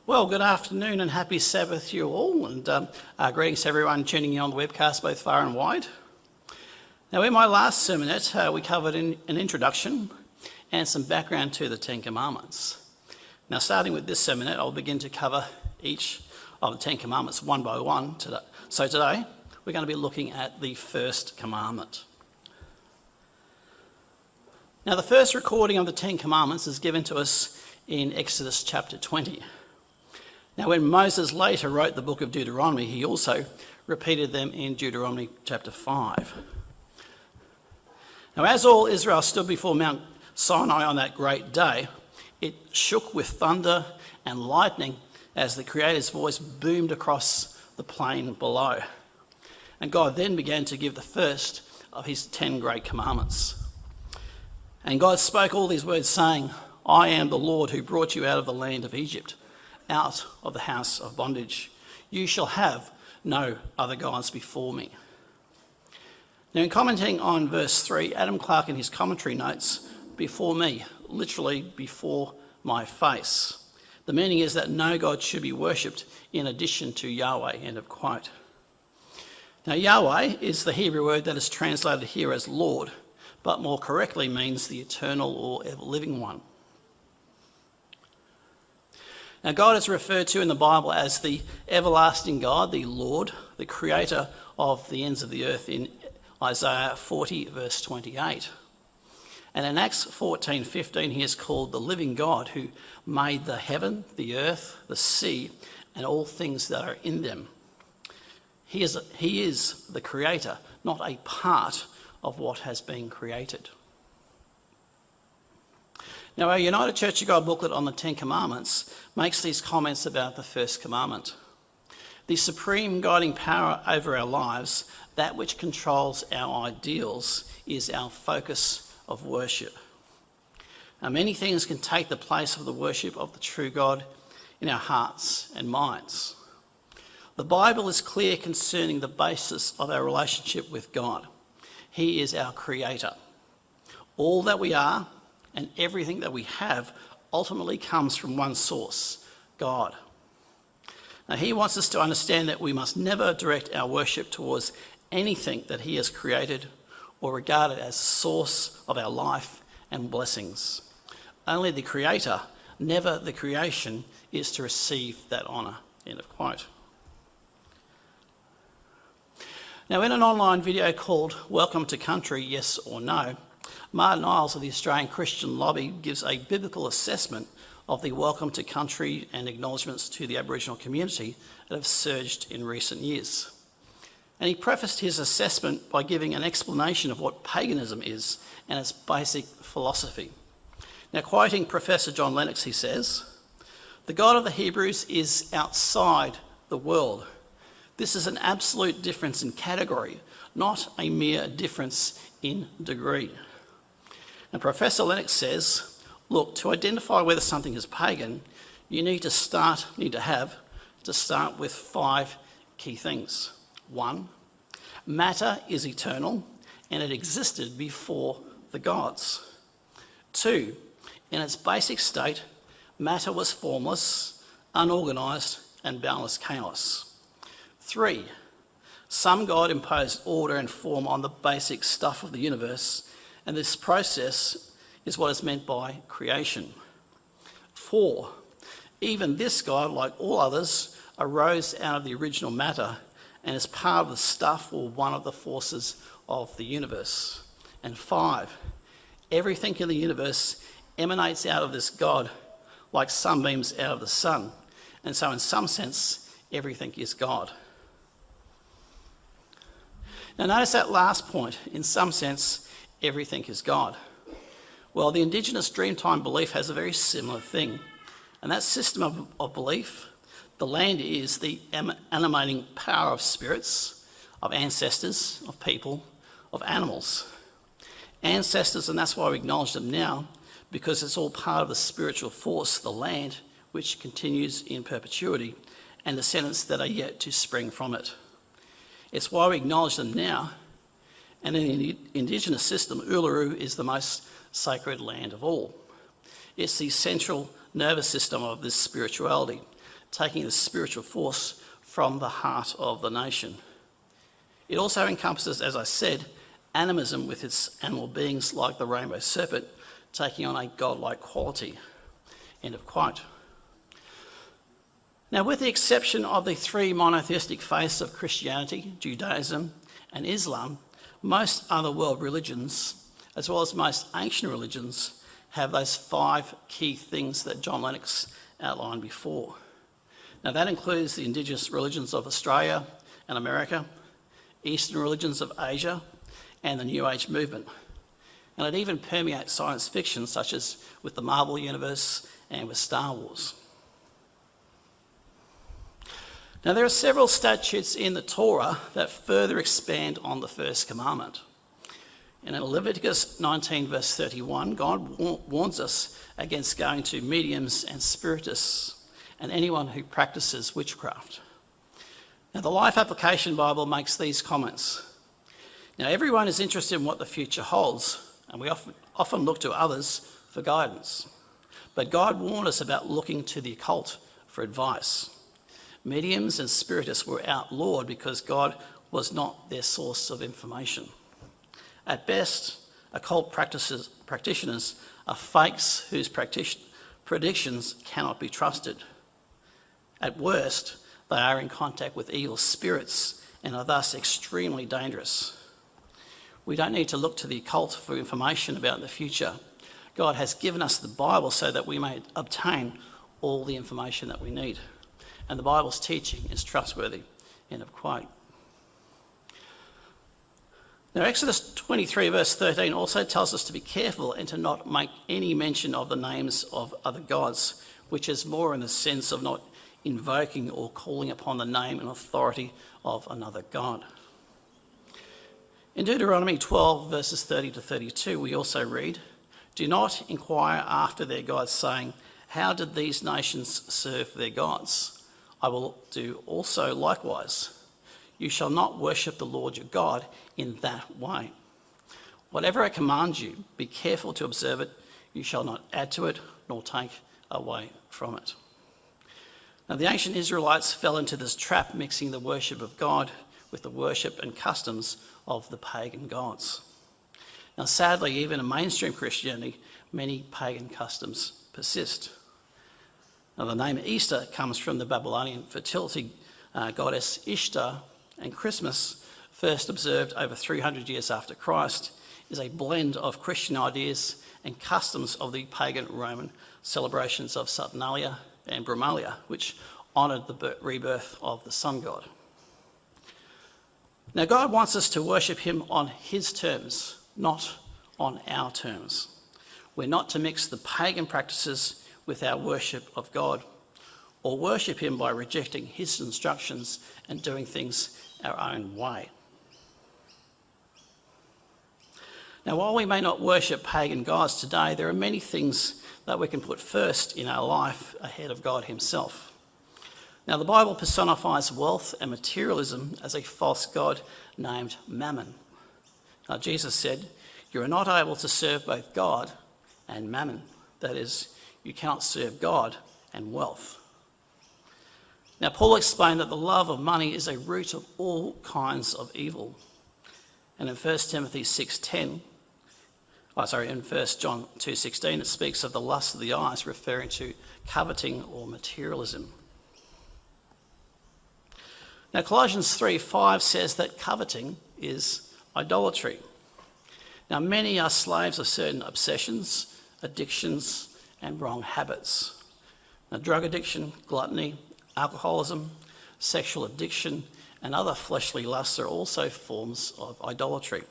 Well, good afternoon and happy Sabbath to you all, and greetings to everyone tuning in on the webcast both far and wide. Now, in my last sermonette, we covered an introduction and some background to the Ten Commandments. Now, starting with this sermonette, I'll begin to cover each of the Ten Commandments one by one today. So today, we're going to be looking at the first commandment. Now, the first recording of the Ten Commandments is given to us in Exodus chapter 20. Now, when Moses later wrote the book of Deuteronomy, he also repeated them in Deuteronomy chapter 5. Now, as all Israel stood before Mount Sinai on that great day, it shook with thunder and lightning as the Creator's voice boomed across the plain below. And God then began to give the first of his 10 great commandments. And God spoke all these words, saying, I am the Lord who brought you out of the land of Egypt, out of the house of bondage. You shall have no other gods before me. Now, in commenting on verse 3, Adam Clark in his commentary notes, before me, literally before my face. The meaning is that no God should be worshipped in addition to Yahweh, end of quote. Now, Yahweh is the Hebrew word that is translated here as Lord, but more correctly means the eternal or ever-living one. Now, God is referred to in the Bible as the everlasting God, the Lord, the creator of the ends of the earth in Isaiah 40, verse 28. And in Acts 14:15, he is called the living God who made the heaven, the earth, the sea, and all things that are in them. He is the creator, not a part of what has been created. Now, our United Church of God booklet on the Ten Commandments makes these comments about the first commandment. The supreme guiding power over our lives, that which controls our ideals, is our focus of worship. Now, many things can take the place of the worship of the true God in our hearts and minds. The Bible is clear concerning the basis of our relationship with God. He is our creator. All that we are and everything that we have ultimately comes from one source, God. Now, he wants us to understand that we must never direct our worship towards anything that he has created or regarded as the source of our life and blessings. Only the creator, never the creation, is to receive that honour, end of quote. Now, in an online video called Welcome to Country, Yes or No, Martin Iles of the Australian Christian Lobby gives a biblical assessment of the Welcome to Country and acknowledgements to the Aboriginal community that have surged in recent years. And he prefaced his assessment by giving an explanation of what paganism is and its basic philosophy. Now, quoting Professor John Lennox, he says, "The God of the Hebrews is outside the world. This is an absolute difference in category, not a mere difference in degree." Now, Professor Lennox says, look, to identify whether something is pagan, you need to start with 5 key things. 1, matter is eternal and it existed before the gods. 2, in its basic state, matter was formless, unorganised and boundless chaos. 3, some God imposed order and form on the basic stuff of the universe, and this process is what is meant by creation. 4, even this God, like all others, arose out of the original matter and is part of the stuff or one of the forces of the universe. And 5, everything in the universe emanates out of this God like sunbeams out of the sun. And so in some sense, everything is God. Now notice that last point, in some sense, everything is God. Well, the Indigenous Dreamtime belief has a very similar thing. And that system of belief, the land is the animating power of spirits, of ancestors, of people, of animals. Ancestors, and that's why we acknowledge them now, because it's all part of the spiritual force, the land, which continues in perpetuity, and descendants that are yet to spring from it. It's why we acknowledge them now. And in the Indigenous system, Uluru is the most sacred land of all. It's the central nervous system of this spirituality. taking the spiritual force from the heart of the nation. It also encompasses, as I said, animism with its animal beings like the rainbow serpent, taking on a godlike quality. End of quote. Now, with the exception of the three monotheistic faiths of Christianity, Judaism, and Islam, most other world religions, as well as most ancient religions, have those 5 key things that John Lennox outlined before. Now, that includes the indigenous religions of Australia and America, Eastern religions of Asia, and the New Age movement. And it even permeates science fiction, such as with the Marvel Universe and with Star Wars. Now, there are several statutes in the Torah that further expand on the first commandment. And in Leviticus 19, verse 31, God warns us against going to mediums and spiritists and anyone who practices witchcraft. Now, the Life Application Bible makes these comments. Now, everyone is interested in what the future holds, and we often look to others for guidance. But God warned us about looking to the occult for advice. Mediums and spiritists were outlawed because God was not their source of information. At best, occult practitioners are fakes whose predictions cannot be trusted. At worst, they are in contact with evil spirits and are thus extremely dangerous. We don't need to look to the occult for information about the future. God has given us the Bible so that we may obtain all the information that we need. And the Bible's teaching is trustworthy. End of quote. Now, Exodus 23, verse 13 also tells us to be careful and to not make any mention of the names of other gods, which is more in the sense of not invoking or calling upon the name and authority of another god. In Deuteronomy 12, verses 30 to 32, we also read, "Do not inquire after their gods, saying, 'How did these nations serve their gods?' I will do also likewise. You shall not worship the Lord your God in that way. Whatever I command you, be careful to observe it. You shall not add to it, nor take away from it." Now, the ancient Israelites fell into this trap, mixing the worship of God with the worship and customs of the pagan gods. Now, sadly, even in mainstream Christianity, many pagan customs persist. Now, the name Easter comes from the Babylonian fertility goddess Ishtar, and Christmas, first observed over 300 years after Christ, is a blend of Christian ideas and customs of the pagan Roman celebrations of Saturnalia and Brumalia, which honoured the rebirth of the sun god. Now, God wants us to worship him on his terms, not on our terms. We're not to mix the pagan practices with our worship of God, or worship him by rejecting his instructions and doing things our own way. Now, while we may not worship pagan gods today, there are many things that we can put first in our life ahead of God himself. Now, the Bible personifies wealth and materialism as a false god named Mammon. Now, Jesus said, "You are not able to serve both God and Mammon." That is, you cannot serve God and wealth. Now, Paul explained that the love of money is a root of all kinds of evil. And in 1 Timothy 6:10, in 1 John 2:16, it speaks of the lust of the eyes, referring to coveting or materialism. Now, Colossians 3:5 says that coveting is idolatry. Now, many are slaves of certain obsessions, addictions, and wrong habits. Now, drug addiction, gluttony, alcoholism, sexual addiction, and other fleshly lusts are also forms of idolatry.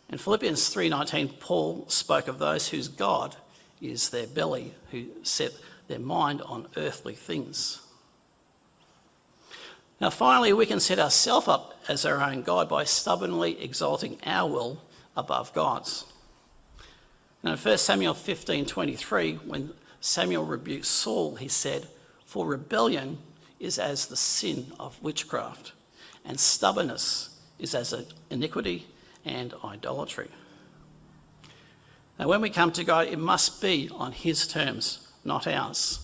In Philippians 3:19, Paul spoke of those whose God is their belly, who set their mind on earthly things. Now, finally, we can set ourselves up as our own God by stubbornly exalting our will above God's. Now, in 1 Samuel 15:23, when Samuel rebuked Saul, he said, "For rebellion is as the sin of witchcraft, and stubbornness is as iniquity and idolatry." Now, when we come to God, it must be on his terms, not ours.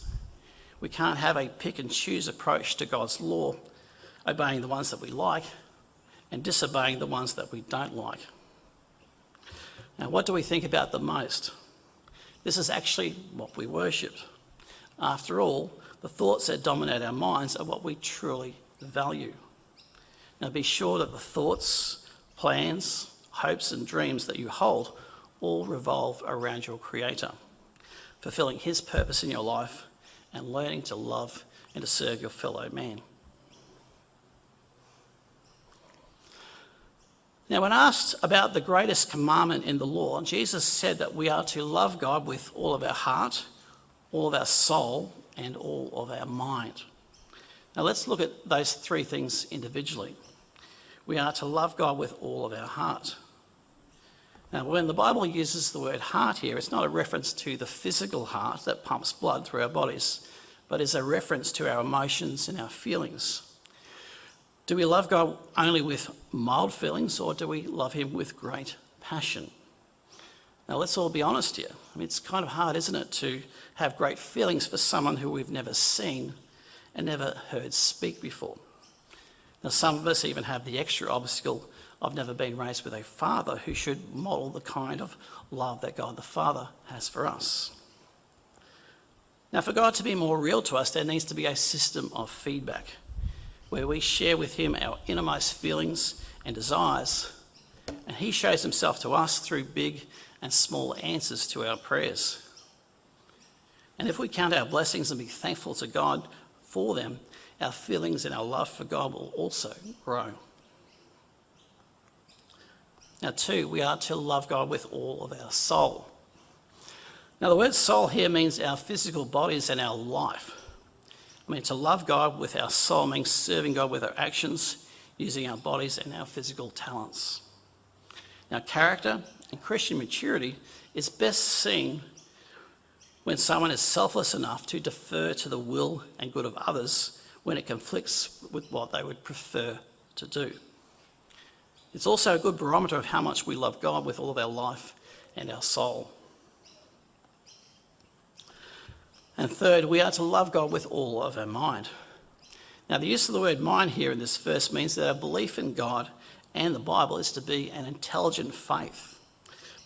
We can't have a pick and choose approach to God's law, obeying the ones that we like and disobeying the ones that we don't like. Now, what do we think about the most? This is actually what we worship. After all, the thoughts that dominate our minds are what we truly value. Now, be sure that the thoughts, plans, hopes and dreams that you hold all revolve around your Creator, fulfilling His purpose in your life and learning to love and to serve your fellow man. Now, when asked about the greatest commandment in the law, Jesus said that we are to love God with all of our heart, all of our soul, and all of our mind. Now, let's look at those three things individually. We are to love God with all of our heart. Now, when the Bible uses the word heart here, it's not a reference to the physical heart that pumps blood through our bodies, but is a reference to our emotions and our feelings. Do we love God only with mild feelings, or do we love Him with great passion? Now, let's all be honest here. I mean, it's kind of hard, isn't it, to have great feelings for someone who we've never seen and never heard speak before. Now, some of us even have the extra obstacle of never being raised with a father who should model the kind of love that God the Father has for us. Now, for God to be more real to us, there needs to be a system of feedback where we share with Him our innermost feelings and desires, and He shows Himself to us through big and small answers to our prayers. And if we count our blessings and be thankful to God for them, our feelings and our love for God will also grow. Now, 2, we are to love God with all of our soul. Now, the word soul here means our physical bodies and our life. I mean, to love God with our soul means serving God with our actions, using our bodies and our physical talents. Now, character and Christian maturity is best seen when someone is selfless enough to defer to the will and good of others when it conflicts with what they would prefer to do. It's also a good barometer of how much we love God with all of our life and our soul. And 3rd, we are to love God with all of our mind. Now, the use of the word mind here in this verse means that our belief in God and the Bible is to be an intelligent faith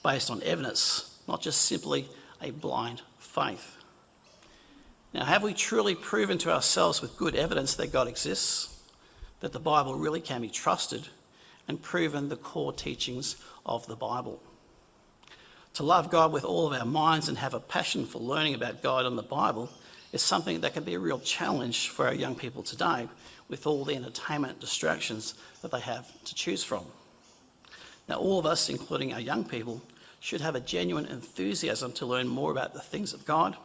based on evidence, not just simply a blind faith. Now, have we truly proven to ourselves with good evidence that God exists, that the Bible really can be trusted, and proven the core teachings of the Bible? To love God with all of our minds and have a passion for learning about God and the Bible is something that can be a real challenge for our young people today with all the entertainment distractions that they have to choose from. Now, all of us, including our young people, should have a genuine enthusiasm to learn more about the things of God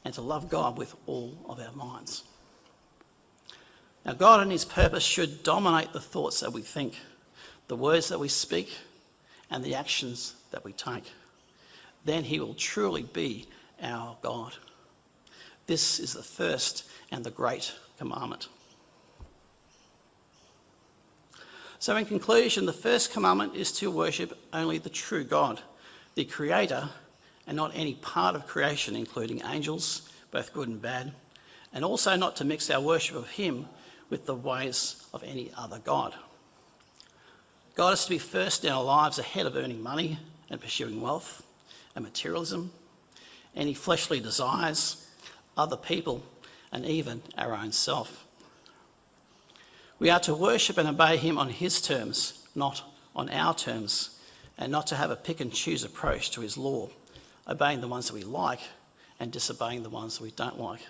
and to love God with all of our minds. Now, God and His purpose should dominate the thoughts that we think, the words that we speak, and the actions that we take. Then He will truly be our God. This is the first and the great commandment. So in conclusion, the first commandment is to worship only the true God, the Creator, and not any part of creation, including angels, both good and bad, and also not to mix our worship of Him with the ways of any other God. God is to be first in our lives ahead of earning money and pursuing wealth and materialism, any fleshly desires, other people, and even our own self. We are to worship and obey Him on His terms, not on our terms, and not to have a pick and choose approach to His law, obeying the ones that we like and disobeying the ones that we don't like.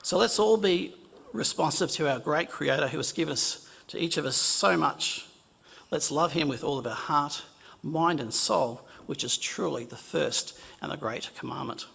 So let's all be responsive to our great Creator who has given us, to each of us, so much. Let's love Him with all of our heart, mind and soul, which is truly the first and the great commandment.